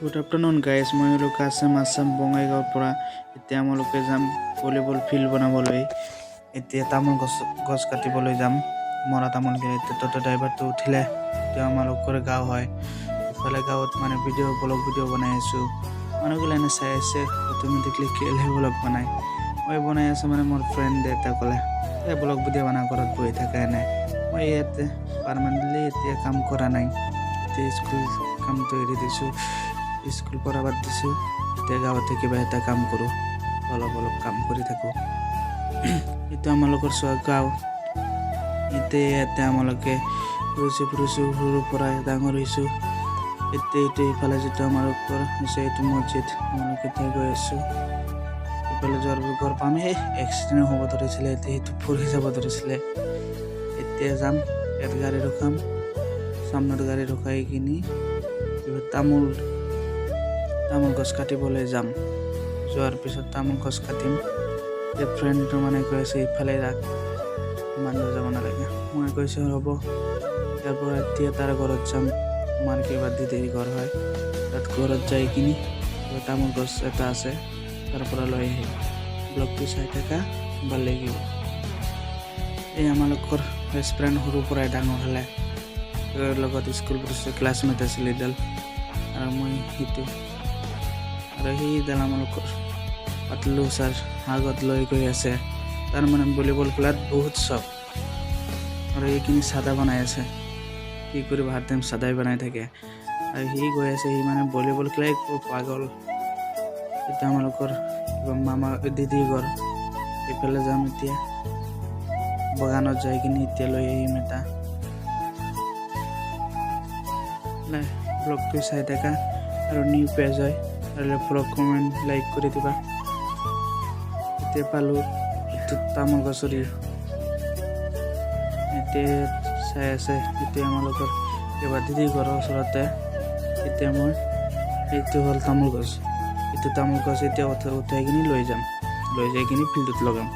Good afternoon guys, মই হলো Qassam Assam বঙাইগাঁৱৰ পৰা। এতিয়া আমালোকে যাম ভলীবল ফিল্ড বনাবলৈ। এতিয়া তামোল গছ কাটিবলৈ যাম, মৰা তামোলকেইটা। এতিয়া তত ড্ৰাইভাৰটো উঠিলে, এতিয়া আমালোকৰ গাঁও হয়। ইফালে গাঁৱত মানে ব্লগ ভিডিঅ' বনাই আছোঁ। মানুহগিলা এনে চাই আছে, অট'মেটিকলি কেলেহে ব্লগ বনাই। মই বনাই আছোঁ মানে মোৰ ফ্ৰেণ্ড এটা ক'লে এই ব্লগ ভিডিঅ' বনাই ঘৰত বহি থাকে এনে। মই ইয়াতে পাৰ্মানেণ্টলি এতিয়া কাম কৰা নাই, এতিয়া স্কুল কামটো এৰি দিছোঁ, স্কুল পঢ়া বাদ দিছোঁ। এতিয়া গাঁৱতে কিবা এটা কাম কৰোঁ, অলপ কাম কৰি থাকোঁ। এইটো আমালোকৰ গাঁও। এতিয়া ইয়াতে আমালোকে ফুৰিছোঁ, সৰুৰ পৰাই ডাঙৰ হৈছোঁ। এতিয়া ইফালে যিটো আমালোকৰ হৈছে এইটো মছজিদ, আমালোকে এতিয়া গৈ আছোঁ। ইফালে যোৱাৰ ঘৰ পাম, এক্সিডেণ্ট হ'ব ধৰিছিলে, এতিয়া সেইটো পৰি যাব ধৰিছিলে। এতিয়া যাম, ইয়াত গাড়ী ৰখাম, সামনত গাড়ী ৰখাই কিনি তামোল গছ কাটিবলৈ যাম। যোৱাৰ পিছত তামোল গছ কাটিম। এতিয়া ফ্ৰেণ্ডটো মানে কৈ আছে ইফালে ৰাখ, ইমান দূৰ যাব নালাগে। মই কৈছোঁ হ'ব। ইয়াৰ পৰা এতিয়া তাৰ ঘৰত যাম, আমাৰ কিবা দিদিৰ ঘৰ হয়। তাত ঘৰত যাই কিনি তামোল গছ এটা আছে, তাৰ পৰা লৈ আহিম। ব্লগটো চাই থাকা, ভাল লাগিব। এই আমালোকৰ বেষ্ট ফ্ৰেণ্ড সৰুৰ পৰাই ডাঙৰ হ'লে, লগত স্কুল পঢ়িছোঁ, ক্লাছমেট আছিল এইডাল। আৰু মই সেইটো আৰু সেইডাল আমালোকৰ পাতলু ছাৰ আগত লৈ গৈ আছে। তাৰ মানে ভলীবল খেলাত বহুত চখ। আৰু এইখিনি চাদা বনাই আছে, কি কৰি ভাত টাইম চাদাই বনাই থাকে। আৰু সি গৈ আছে, সি মানে ভলীবল খেলাই খুব পাগল। এতিয়া আমালোকৰ কিবা মামা দিদি ঘৰ, এইফালে যাম। এতিয়া বাগানত যাই কিনি এতিয়া লৈ আহিম এটা। ব্লগটো চাই থাকা, আৰু নিউ পেজ হয়, আৰু ব্লগ কমেণ্ট লাইক কৰি দিবা। এতিয়া পালোঁ এইটো তামোল গছৰি, এতিয়া চাই আছে। এতিয়া আমালোকৰ কিবা দিদি ঘৰৰ ওচৰতে। এতিয়া মই এইটো হ'ল তামোল গছ, এইটো তামোল গছ এতিয়া উঠাই কিনি লৈ যাই কিনি ফিল্ডত লগাম।